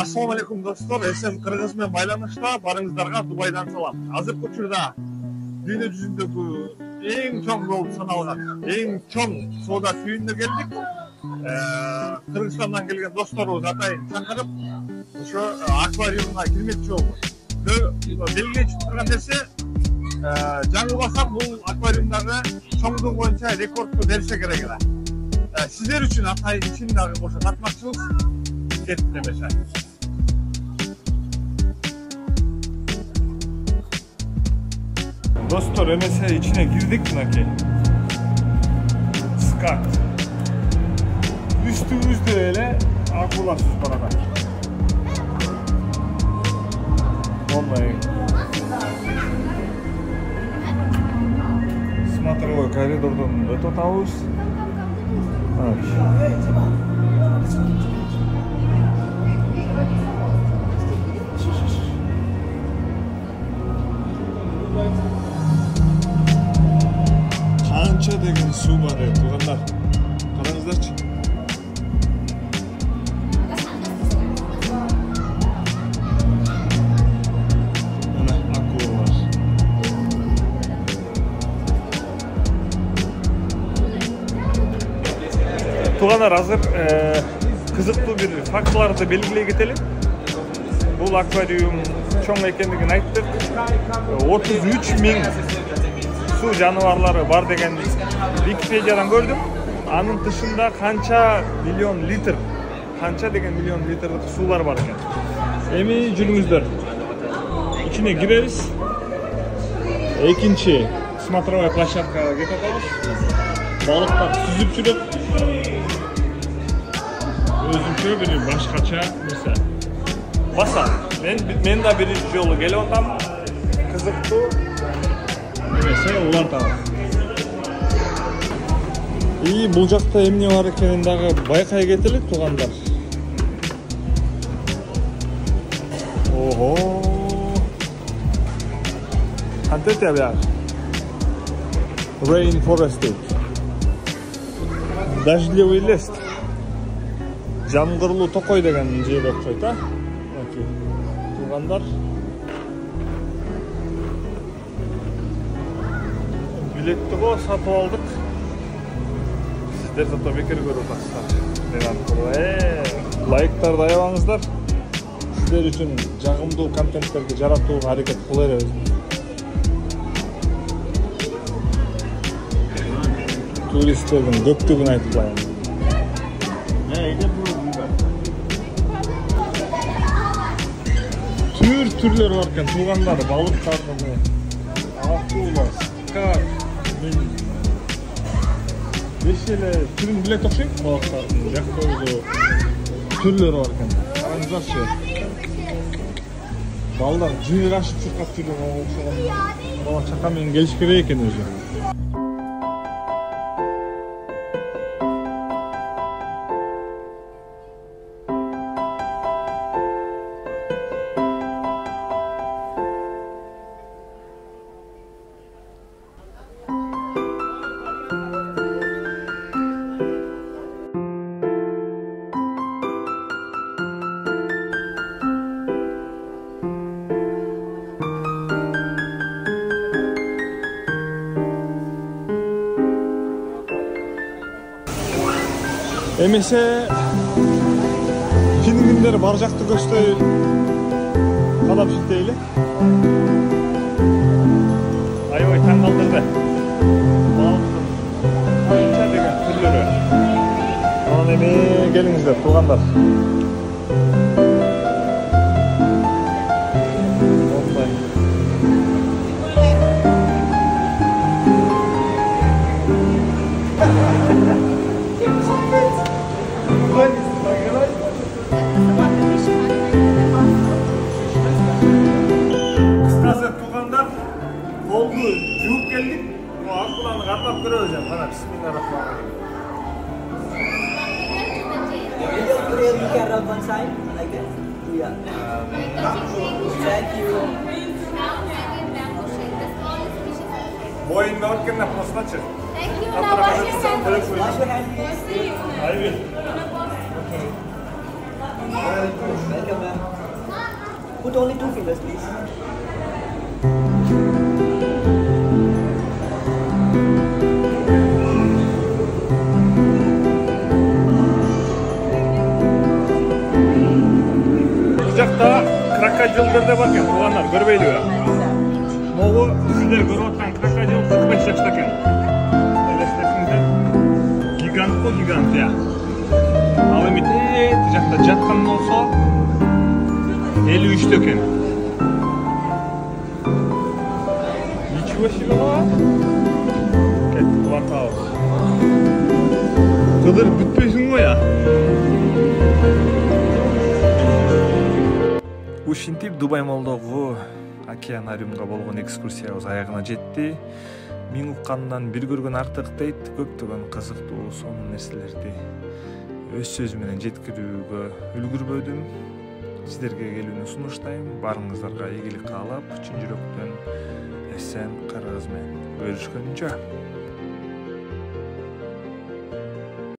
Assalamu alaikum dostlar. Esem Kırgız men байланышта. Барыңыздарга Дубайдан салам. Азыркы учурда дүйнө жүзүндөгү эң чоң болуп саналган, эң чоң соода түйүнүнө келдик. Кыргызстандан келген досторубуз атайын чакырып, ошо аквариумга кирмекчи болдук. Белгилечип турган нерсе, жаңылбасам бул аквариумдагы чоңдук боюнча рекордду берсе керек эле. Сиздер үчүн атайын ичин дагы кошо тартмакчыбыз. Ketmemese. Dostlar, emese içine girdik naki. Skat. Üstümüzde öyle akulasız barada. Vallahi. Смотровой коридордан өтө атабыз. Kança деген су бар еді, туғандар. Қараңыздарчы. Мына акулалар. Туғандар, азыр қызықты бір фактыларды белгілей кетелік. Бұл аквариум чоң екендігін айттық. 33.000 су жануарлары бар деген Википедиядан көрдім. Анын тышында канча миллион литр сулар бар екен. Эми жүрүңүздөр. Ичине киребиз. Экинчи смотровая площадкага кетип атабыз. Балыктар сүзүп жүрөт. Өзүнчө бир башкача нерсе. Баса, мен да биринчи жолу келип атам. Кызыктуу. Немесе улар табы. И бул жакта эмне бар экенин дагы байкай кетелик, туугандар. Ого. Кантет я бияр? Rainforest. Дождливый лес. Жамгырлуу токой деген жер окшойт, а? Туугандар. Билетти го сатып алдык. Сиздер зато бекер көрүп атасыздар. Лайктарды аябаңыздар. Сиздер үчүн жагымдуу контенттерди жаратууга аракет кыла беребиз. Туристтердин көптүгүн айтып коеюн. Түрлөр бар экен, туугандар, балыктардын, акула, скат. Бешеле түрін білет оқшайын, балықтардың жақтауды түрлері бар екен. Қараңыздаршы. Балдар жиыр ашып шұрқап жүрген оқшаған. Бала шақамен келіш керек екен өзі. Эмесе пингвиндер бар жакты көздөй кадап жетейли. Аябай таң калтырды. Балыктын канча деген түрлөрү. Анан эми келиңиздер, туугандар. Kolgu juup geldik. O akılanı karnap göreceğim. Bana bismillahirrahmanirrahim. You can rub one side like this. Yeah. Thank you. Boyun dağıtken yapmasına çık. Thank you. Wash your hands, please. Hayır. Welcome, ma'am. Put only 2 fingers, please. Bu жақта крокодилдер бар екен, туғандар, көрбейлі. Могу сіздер көріп отқан крокодил 45 yaşta екен. Елестесіңдер, гигант қой, гигант, я. Ал емете, жақта жатқан болса, 53 екен. Ничего себе ғой. Кәтті бақауыз. Қыдыр бүтпейсің ғой, я. Ушинтип Дубай молдогу океанариумга болгон экскурсиябыз аягына жетти. Мен уккандан бир көргөн артык дейт, көптөгөн кызыктуу сонун нерселерди өз сөзүм менен жеткирүүгө үлгүрбөдүм. Сиздерге келүүнү сунуштайм. Барыңыздарга ийгилик каалап, чын жүрөктөн эсен карагыз менен көрүшкөнчө.